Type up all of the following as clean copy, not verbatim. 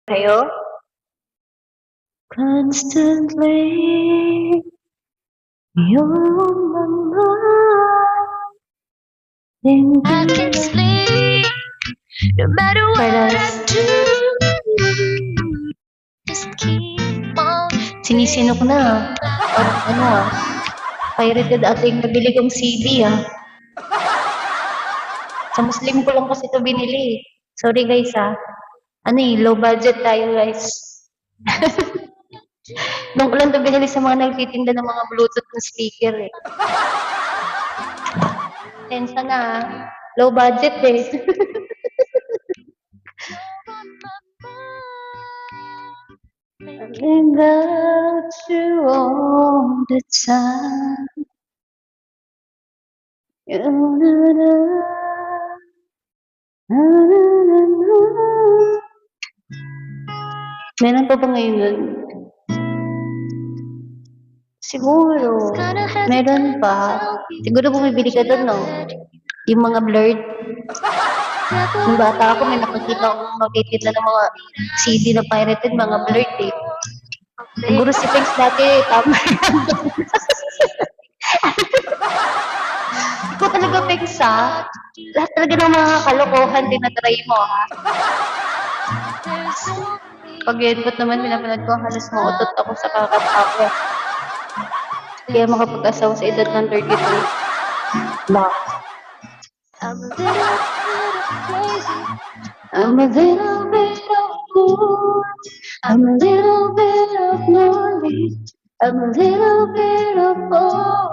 Kayo? Constantly, you're on my mind. I can sleep no matter what I do. Just keep on. Sinisinok na. Parang ano pirated ata yung nabili kong CD Sa Muslim ko lang kasi ito binili. Sorry guys low budget tayo guys. Doon ko lang ito binili sa mga nagtitinda ng mga Bluetooth na speaker Tensa na low budget I think about you all the time. Meron pa ba ngayon nun? Siguro. Meron pa. Siguro bumibili ka doon, no? Yung mga blurred. Nung bata ako, may nakakita akong magtitinda ng mga CD na pirated, mga blurred Siguro si Pinks dati, tama Ikaw talaga, Pinks, Lahat talaga ng mga kalokohan, tinatry mo, Pag input naman, pinapanood ko, halos mautot ako sa kakatawa. Kaya makapag-asawa sa edad ng 33. Ba? I'm a little bit of fool. I'm a little bit of lonely. I'm a little bit of all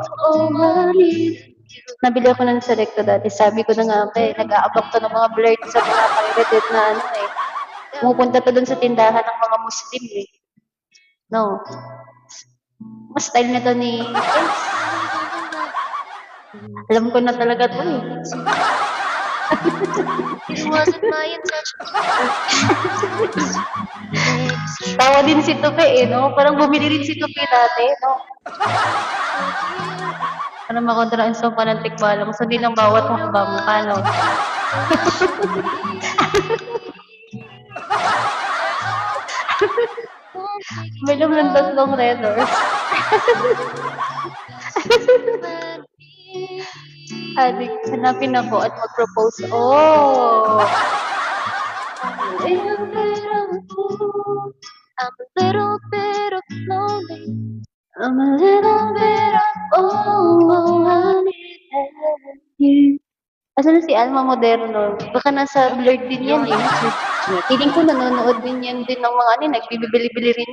I need. Nabili ako ng Selecto dati. Sabi ko na nga nag-aabak to ng mga blurred sa mga pirated na Pumupunta to dun sa tindahan ng mga Muslim No. Mas style na to ni Pinks. Alam ko na talaga to It wasn't my intention. Tawa din si Tupi no? Parang bumili rin si Tupi dati, no? Para makontraan sa panantik balang. So, di lang bawat hakbang, no? Minom ng tatlong red horse. Adik, hanapin ako at mag-propose. Oh! I'm a little bit of lonely. I'm a little bit of all I need. Asan na si Alma Moderno? Baka nasa blurred din yan Feeling ko nanonood din yan ng mga nagbibili-bili rin yan.